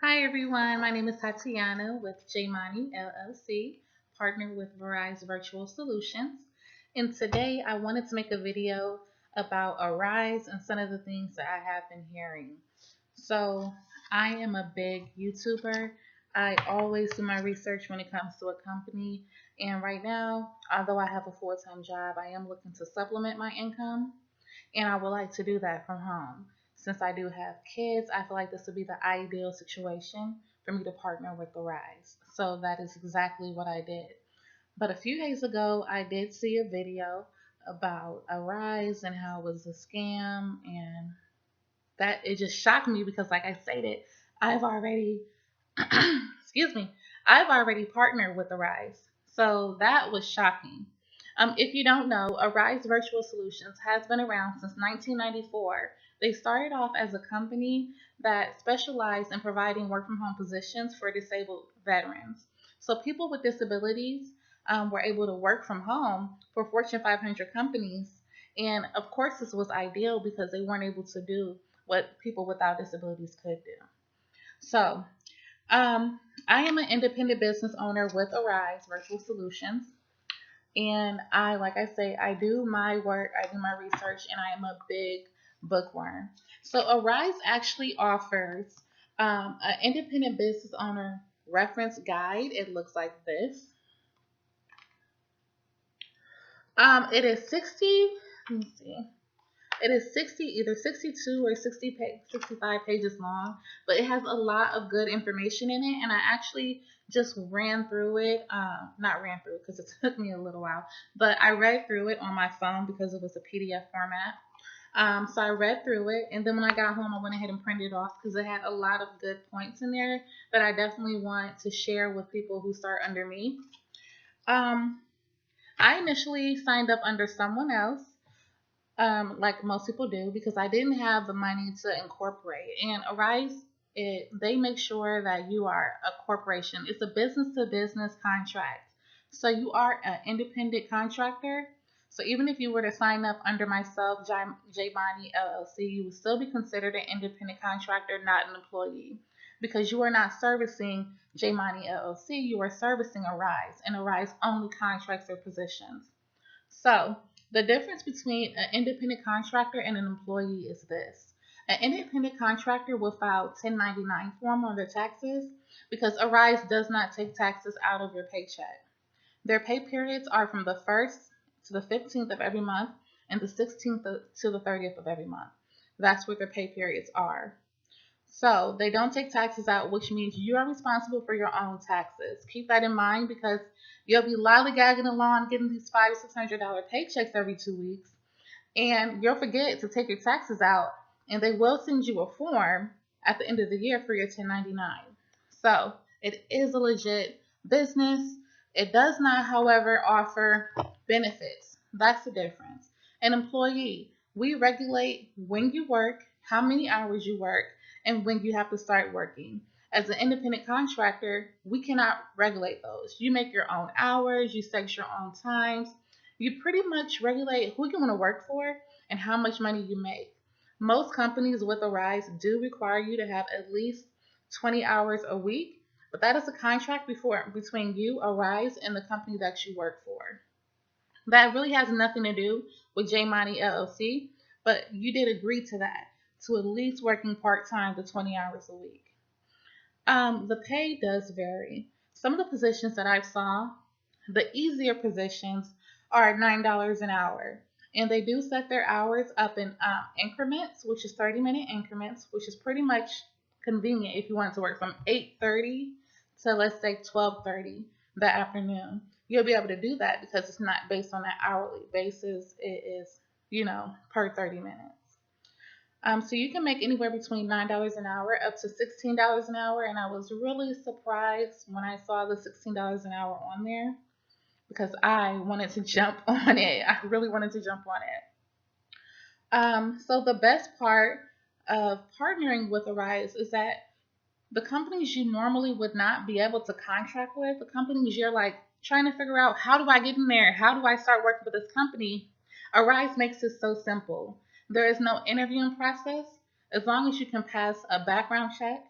Hi everyone, my name is Tatiana with JayMoni LLC, partnered with Verizon Virtual Solutions. And today I wanted to make a video about Arise and some of the things that I have been hearing. So I am a big YouTuber. I always do my research when it comes to a company. And right now, although I have a full-time job, I am looking to supplement my income and I would like to do that from home. Since I do have kids, I feel like this would be the ideal situation for me to partner with the Rise. So that is exactly what I did. But a few days ago, I did see a video about a Rise and how it was a scam, and that it just shocked me because, like I stated, I've already, excuse me, I've already partnered with the Rise. So that was shocking. If you don't know, Arise Virtual Solutions has been around since 1994. They started off as a company that specialized in providing work from home positions for disabled veterans. So people with disabilities were able to work from home for Fortune 500 companies. And of course, this was ideal because they weren't able to do what people without disabilities could do. So, I am an independent business owner with Arise Virtual Solutions. And like I say, I do my work, I do my research, and I am a big bookworm. So Arise actually offers an independent business owner reference guide. It looks like this. It is 60, let me see. It is 60, either 62 or 65 pages long, but it has a lot of good information in it. And I actually just ran through it. Not ran through it because it took me a little while, but I read through it on my phone because it was a PDF format. So I read through it, and then when I got home, I went ahead and printed it off because it had a lot of good points in there that I definitely want to share with people who start under me. Um, I initially signed up under someone else, like most people do, because I didn't have the money to incorporate. And Arise, they make sure that you are a corporation. It's a business to business contract. So you are an independent contractor. So even if you were to sign up under myself, JayMoni LLC, you would still be considered an independent contractor, not an employee, because you are not servicing JayMoni LLC. You are servicing Arise, and Arise only contracts their positions. So, the difference between an independent contractor and an employee is this. An independent contractor will file 1099 form on their taxes because Arise does not take taxes out of your paycheck. Their pay periods are from the 1st to the 15th of every month and the 16th to the 30th of every month. That's what their pay periods are. So they don't take taxes out, which means you are responsible for your own taxes. Keep that in mind because you'll be lollygagging along getting these $500 to $600 paychecks every 2 weeks, and you'll forget to take your taxes out, and they will send you a form at the end of the year for your 1099. So it is a legit business. It does not, however, offer benefits. That's the difference. An employee, we regulate when you work, how many hours you work, and when you have to start working. As an independent contractor, we cannot regulate those. You make your own hours, you set your own times, you pretty much regulate who you want to work for and how much money you make. Most companies with Arise do require you to have at least 20 hours a week, but that is a contract between you, Arise, and the company that you work for. That really has nothing to do with JayMoni LLC, but you did agree to that, to at least working part time to 20 hours a week. The pay does vary. Some of the positions that I saw, the easier positions, are $9 an hour. And they do set their hours up in increments, which is 30-minute increments, which is pretty much convenient if you want to work from 8:30 to, let's say, 12:30 that afternoon. You'll be able to do that because it's not based on that hourly basis. It is, per 30 minutes. So you can make anywhere between $9 an hour up to $16 an hour. And I was really surprised when I saw the $16 an hour on there because I wanted to jump on it. I really wanted to jump on it. So the best part of partnering with Arise is that the companies you normally would not be able to contract with, the companies you're like trying to figure out, how do I get in there? How do I start working for this company? Arise makes it so simple. There is no interviewing process. As long as you can pass a background check,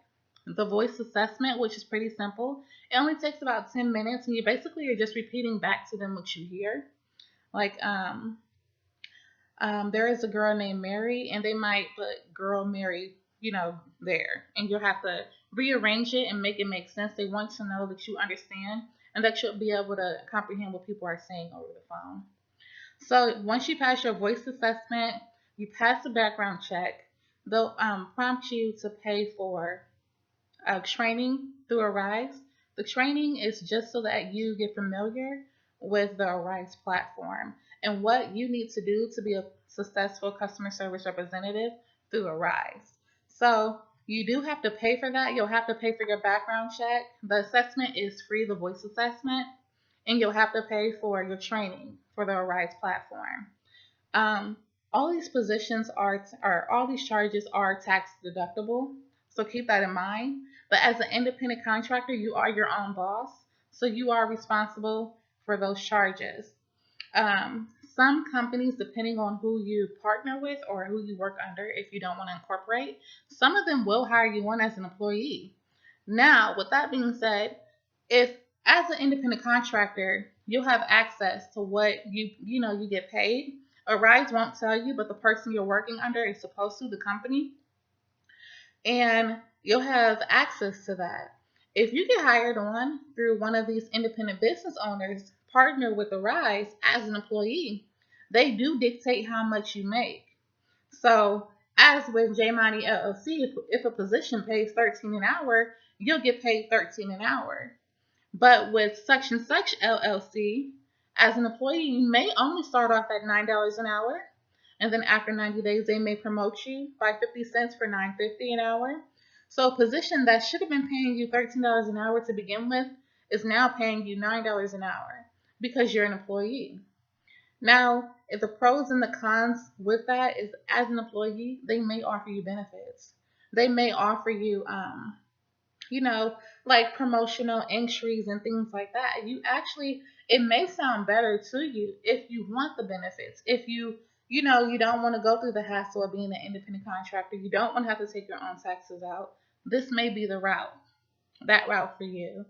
the voice assessment, which is pretty simple. It only takes about 10 minutes, and you basically are just repeating back to them what you hear. Like, there is a girl named Mary, and they might put girl Mary, there. And you'll have to rearrange it and make it make sense. They want to know that you understand and that you'll be able to comprehend what people are saying over the phone. So once you pass your voice assessment, you pass the background check, they'll prompt you to pay for training through Arise. The training is just so that you get familiar with the Arise platform and what you need to do to be a successful customer service representative through Arise. So you do have to pay for that. You'll have to pay for your background check. The assessment is free, the voice assessment, and you'll have to pay for your training for the Arise platform. All these positions all these charges are tax deductible, so keep that in mind. But as an independent contractor, you are your own boss, so you are responsible for those charges. Some companies, depending on who you partner with or who you work under, if you don't want to incorporate, some of them will hire you on as an employee. Now, with that being said, if as an independent contractor, you'll have access to what you get paid. Arise won't tell you, but the person you're working under is supposed to, the company, and you'll have access to that. If you get hired on through one of these independent business owners, partner with Arise as an employee, they do dictate how much you make. So, as with JayMoni LLC, if a position pays $13 an hour, you'll get paid $13 an hour. But with such and such LLC, as an employee, you may only start off at $9 an hour, and then after 90 days, they may promote you by 50 cents for $9.50 an hour. So a position that should have been paying you $13 an hour to begin with is now paying you $9 an hour because you're an employee. Now, if the pros and the cons with that is, as an employee, they may offer you benefits. They may offer you, like promotional entries and things like that. It may sound better to you if you want the benefits. If you don't want to go through the hassle of being an independent contractor, you don't want to have to take your own taxes out. This may be that route for you.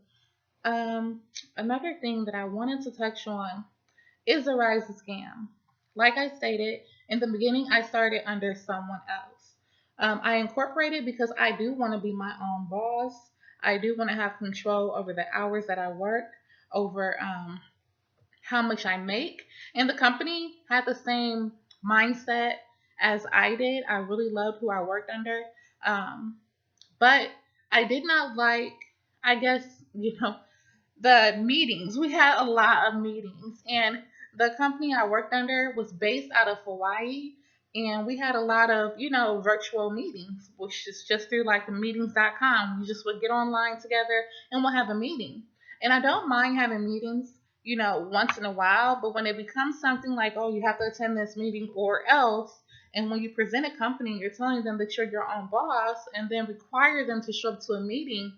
Another thing that I wanted to touch on is Erisa Scam. Like I stated in the beginning, I started under someone else. I incorporated because I do want to be my own boss. I do want to have control over the hours that I work, over how much I make. And the company had the same mindset as I did. I really loved who I worked under. But I did not like, I guess, the meetings. We had a lot of meetings, and the company I worked under was based out of Hawaii, and we had a lot of, virtual meetings, which is just through like the meetings.com. We just would get online together and we'll have a meeting. And I don't mind having meetings, once in a while, but when it becomes something like, oh, you have to attend this meeting or else, and when you present a company, you're telling them that you're your own boss and then require them to show up to a meeting,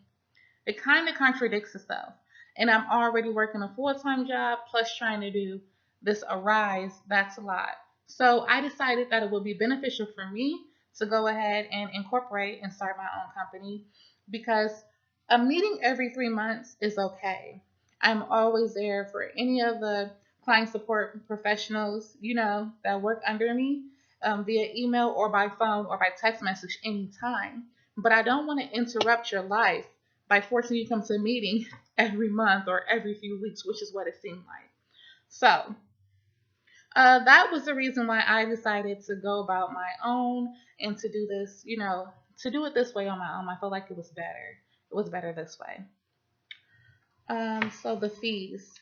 it kind of contradicts itself. And I'm already working a full-time job plus trying to do this Arise. That's a lot. So I decided that it would be beneficial for me to go ahead and incorporate and start my own company, because a meeting every 3 months is okay. I'm always there for any of the client support professionals, that work under me, via email or by phone or by text message anytime. But I don't want to interrupt your life by forcing you to come to a meeting every month or every few weeks, which is what it seemed like. So that was the reason why I decided to go about my own and to do this, to do it this way on my own. I felt like it was better. It was better this way. So the fees.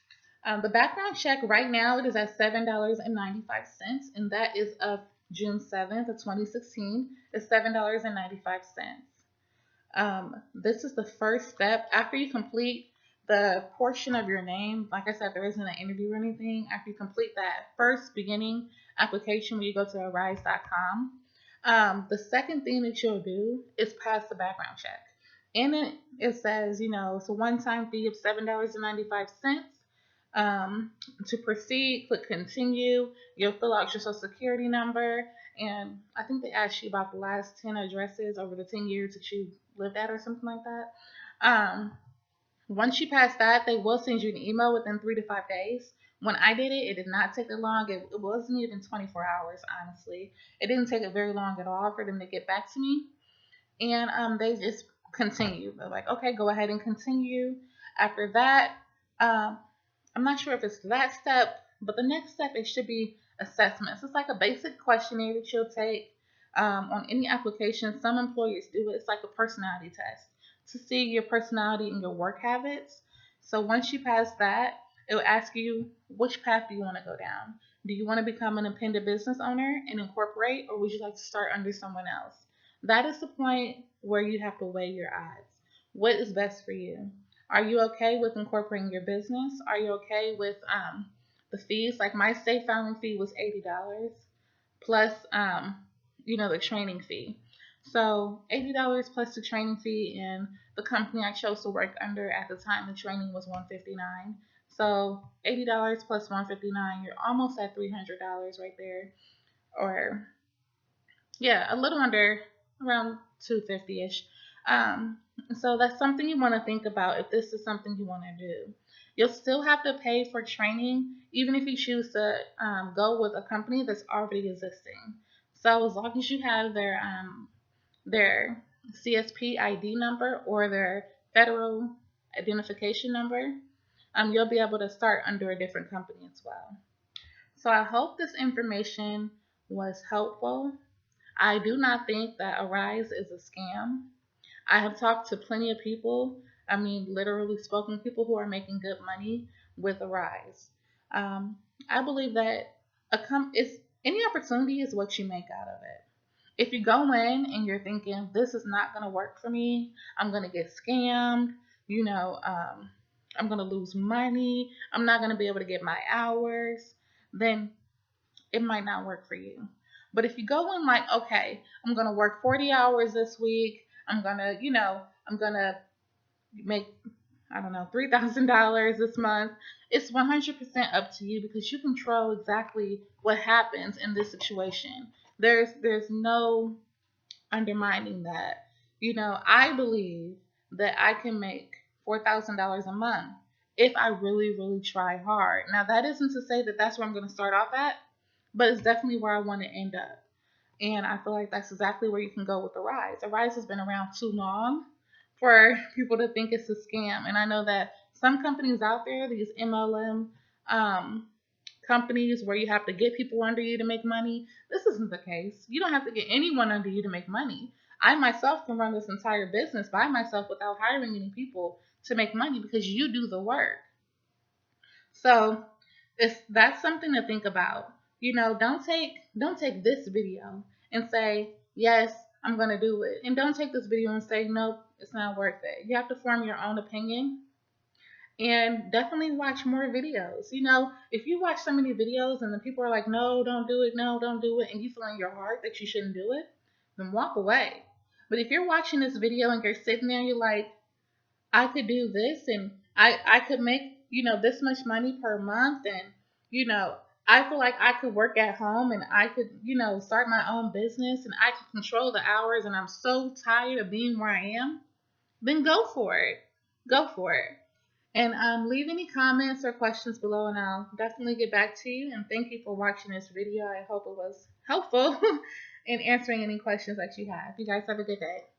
The background check right now, it is at $7.95, and that is of June 7th of 2016. It's $7.95. This is the first step. After you complete the portion of your name, like I said, there isn't an interview or anything. After you complete that first beginning application when you go to arise.com, the second thing that you'll do is pass the background check. In it says, it's a one-time fee of $7.95. To proceed, click continue. You'll fill out your social security number, and I think they ask you about the last 10 addresses over the 10 years that you lived at or something like that. Once you pass that, they will send you an email within 3 to 5 days. When I did it, it did not take that long. It wasn't even 24 hours, honestly. It didn't take it very long at all for them to get back to me. And they just continue. They're like, okay, go ahead and continue. After that, um, I'm not sure if it's that step, but the next step, it should be assessments. It's like a basic questionnaire that you'll take on any application. Some employers do it. It's like a personality test to see your personality and your work habits. So once you pass that, it will ask you which path do you want to go down. Do you want to become an independent business owner and incorporate, or would you like to start under someone else? That is the point where you have to weigh your odds. What is best for you? Are you okay with incorporating your business? Are you okay with the fees? Like my state filing fee was $80 plus the training fee. So $80 plus the training fee, and the company I chose to work under at the time, the training was $159. So $80 plus $159, you're almost at $300 right there, or yeah, a little under, around 250-ish. Um, so that's something you want to think about if this is something you want to do. You'll still have to pay for training, even if you choose to go with a company that's already existing. So as long as you have their CSP ID number or their federal identification number, you'll be able to start under a different company as well. So I hope this information was helpful. I do not think that Arise is a scam. I have talked to plenty of people, I mean, literally spoken to people who are making good money with Arise. I believe that any opportunity is what you make out of it. If you go in and you're thinking, this is not going to work for me, I'm going to get scammed, I'm going to lose money, I'm not going to be able to get my hours, then it might not work for you. But if you go in like, okay, I'm going to work 40 hours this week, I'm going to make, I don't know, $3,000 this month, it's 100% up to you because you control exactly what happens in this situation. There's no undermining that. I believe that I can make $4,000 a month if I really, really try hard. Now, that isn't to say that that's where I'm going to start off at, but it's definitely where I want to end up. And I feel like that's exactly where you can go with Arise. Arise has been around too long for people to think it's a scam. And I know that some companies out there, these MLM companies where you have to get people under you to make money, this isn't the case. You don't have to get anyone under you to make money. I myself can run this entire business by myself without hiring any people to make money because you do the work. So that's something to think about. Don't take this video and say, yes, I'm going to do it. And don't take this video and say, nope, it's not worth it. You have to form your own opinion. And definitely watch more videos. If you watch so many videos and the people are like, no, don't do it, and you feel in your heart that you shouldn't do it, then walk away. But if you're watching this video and you're sitting there and you're like, I could do this and I could make, this much money per month, and, I feel like I could work at home and I could, start my own business and I could control the hours, and I'm so tired of being where I am, then go for it. Go for it. And leave any comments or questions below, and I'll definitely get back to you. And thank you for watching this video. I hope it was helpful in answering any questions that you have. You guys have a good day.